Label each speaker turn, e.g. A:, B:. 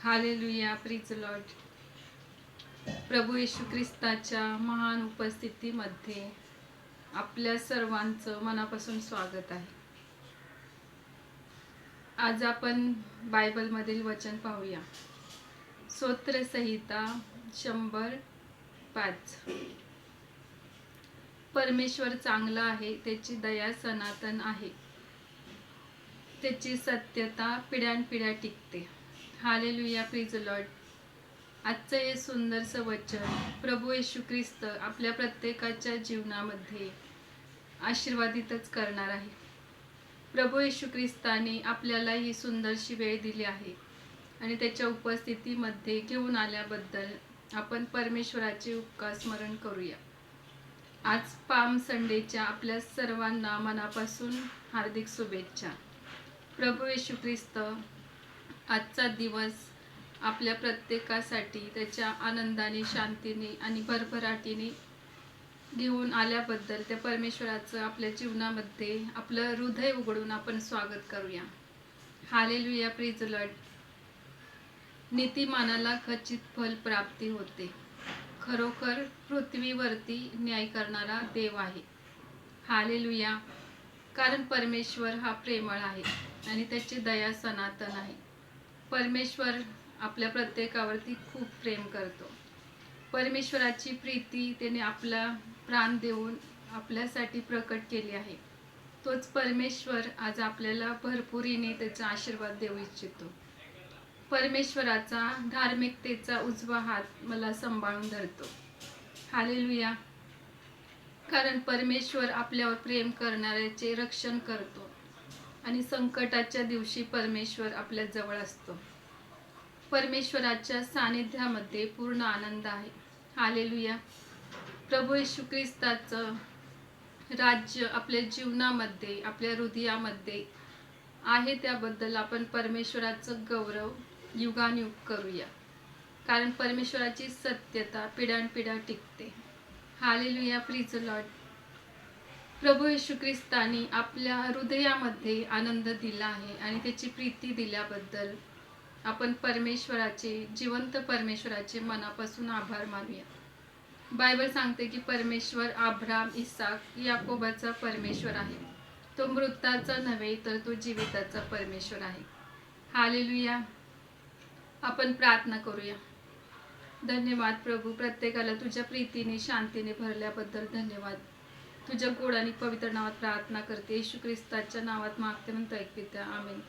A: Hallelujah, praise Lord. प्रभू येशू ख्रिस्ताच्या महान उपस्थितीमध्ये आपल्या सर्वांचं मनापासून स्वागत आहे. आज आपण बायबलमधील वचन पाहूया. स्तोत्रसंहिता 105. परमेश्वर चांगला आहे, त्याची दया सनातन आहे, त्याची सत्यता पिढ्यानपिढ्या टिकते. Hallelujah, praise lord. आजचं हे सुंदरसं वचन प्रभू येशू ख्रिस्त आपल्या प्रत्येकाच्या जीवनामध्ये आशीर्वादितच करणार आहे. प्रभू येशू ख्रिस्ताने आपल्याला ही सुंदरशी वेळ दिली आहे आणि त्याच्या उपस्थितीमध्ये घेऊन आल्याबद्दल आपण परमेश्वराचे उपकार स्मरण करूया. आज पाम संडेच्या आपल्या सर्वांना मनापासून हार्दिक शुभेच्छा. प्रभू येशू ख्रिस्त आजचा दिवस आपल्या प्रत्येकासाठी त्याच्या आनंदाने, शांतीने आणि भरभराटीने घेऊन आल्याबद्दल त्या परमेश्वराचं आपल्या जीवनामध्ये आपलं हृदय उघडून आपण स्वागत करूया. Hallelujah, praise Lord. नीतिमानाला खचित फल प्राप्ती होते. खरोखर पृथ्वीवरती न्याय करणारा देव आहे. हालेलुया. कारण परमेश्वर हा प्रेमळ आहे आणि त्याची दया सनातन आहे. परमेश्वर आपल्या प्रत्येकावरती खूप प्रेम करतो. परमेश्वराची प्रीती त्याने आपला प्राण देऊन आपल्यासाठी प्रकट केली आहे. तोच परमेश्वर आज आपल्याला भरपुरीने त्याचा आशीर्वाद देऊ इच्छितो. परमेश्वराचा धार्मिकतेचा उजवा हात मला सांभाळून धरतो. हालेलुया. कारण परमेश्वर आपल्यावर प्रेम करणाऱ्याचे रक्षण करतो आणि संकटाच्या दिवशी परमेश्वर आपल्या जवळ असतो. परमेश्वराच्या सानिध्यामध्ये पूर्ण आनंद आहे. हालेलुया. प्रभू येशू ख्रिस्ताचं राज्य आपल्या जीवनामध्ये, आपल्या हृदयामध्ये आहे, त्याबद्दल आपण परमेश्वराचं गौरव युगानुयुग करूया. कारण परमेश्वराची सत्यता पिढ्यानपिढ्या टिकते. Hallelujah, praise Lord. प्रभू येशू ख्रिस्ताने आपल्या हृदयामध्ये आनंद दिला आहे आणि त्याची प्रीती दिल्याबद्दल आपण परमेश्वराचे, जिवंत परमेश्वराचे मनापासून आभार मानूया. बायबल सांगते की परमेश्वर अब्राम, इसाक, याकोबाचा परमेश्वर आहे. तो मृताचा नव्हे तर तो जीविताचा परमेश्वर आहे. हालेलुया. आपण प्रार्थना करूया. धन्यवाद प्रभू, प्रत्येकाला तुझ्या प्रीतीने, शांतीने भरल्याबद्दल धन्यवाद. तुझ्या गोड आणि पवित्र नावात प्रार्थना करते. येशू ख्रिस्ताच्या नावात मागते म्हणतो, ऐक पित्या. आमेन.